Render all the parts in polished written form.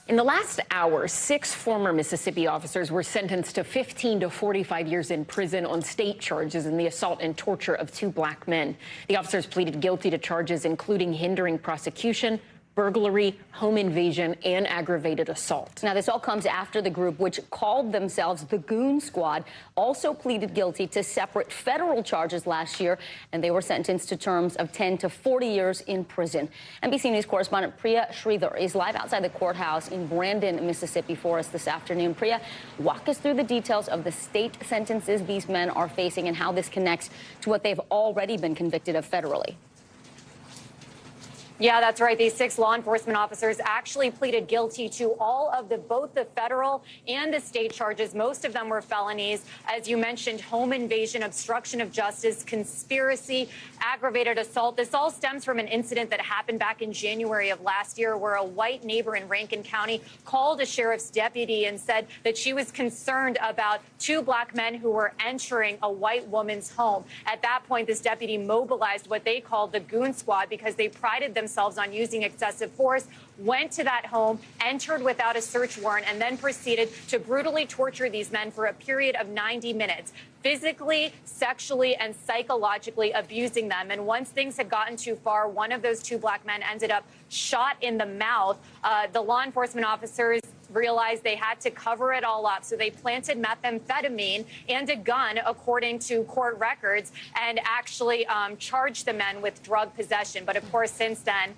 In the last hour, 6 former Mississippi officers were sentenced to 15 to 45 years in prison on state charges in the assault and torture of 2 black men. The officers pleaded guilty to charges including hindering prosecution, burglary, home invasion, and aggravated assault. Now, this all comes after the group, which called themselves the Goon Squad, also pleaded guilty to separate federal charges last year, and they were sentenced to terms of 10 to 40 years in prison. NBC News correspondent Priya Sridhar is live outside the courthouse in Brandon, Mississippi for us this afternoon. Priya, walk us through the details of the state sentences these men are facing and how this connects to what they've already been convicted of federally. Yeah, that's right. These 6 law enforcement officers actually pleaded guilty to all of both the federal and the state charges. Most of them were felonies. As you mentioned, home invasion, obstruction of justice, conspiracy, aggravated assault. This all stems from an incident that happened back in January of last year where a white neighbor in Rankin County called a sheriff's deputy and said that she was concerned about 2 black men who were entering a white woman's home. At that point, this deputy mobilized what they called the Goon Squad because they prided themselves on using excessive force, went to that home, entered without a search warrant, and then proceeded to brutally torture these men for a period of 90 minutes, physically, sexually, and psychologically abusing them. And once things had gotten too far, one of those 2 black men ended up shot in the mouth. The law enforcement officers realized they had to cover it all up, so they planted methamphetamine and a gun, according to court records, and actually charged the men with drug possession. But of course, since then,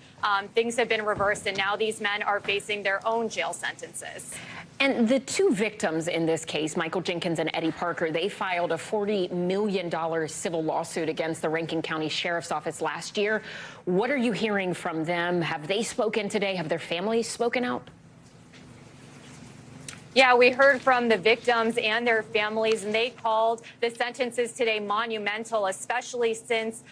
things have been reversed, and now these men are facing their own jail sentences. And the 2 victims in this case, Michael Jenkins and Eddie Parker, they filed a $40 million civil lawsuit against the Rankin County Sheriff's Office last year. What are you hearing from them? Have they spoken today? Have their families spoken out? Yeah, we heard from the victims and their families, and they called the sentences today monumental, especially since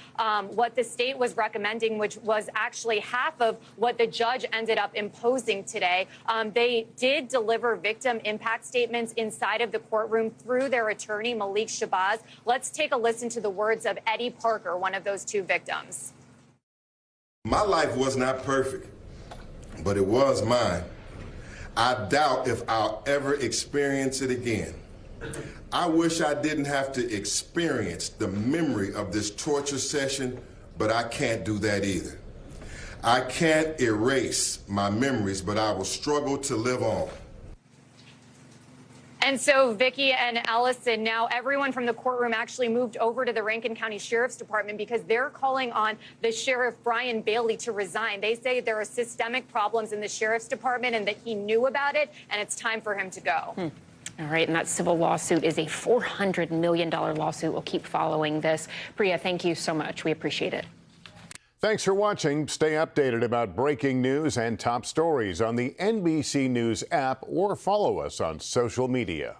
what the state was recommending, which was actually half of what the judge ended up imposing today. They did deliver victim impact statements inside of the courtroom through their attorney, Malik Shabazz. Let's take a listen to the words of Eddie Parker, one of those 2 victims. My life was not perfect, but it was mine. I doubt if I'll ever experience it again. I wish I didn't have to experience the memory of this torture session, but I can't do that either. I can't erase my memories, but I will struggle to live on. And so Vicki and Ellison, now everyone from the courtroom actually moved over to the Rankin County Sheriff's Department because they're calling on the Sheriff Brian Bailey to resign. They say there are systemic problems in the Sheriff's Department and that he knew about it, and it's time for him to go. All right, and that civil lawsuit is a $400 million lawsuit. We'll keep following this. Priya, thank you so much. We appreciate it. Thanks for watching. Stay updated about breaking news and top stories on the NBC News app or follow us on social media.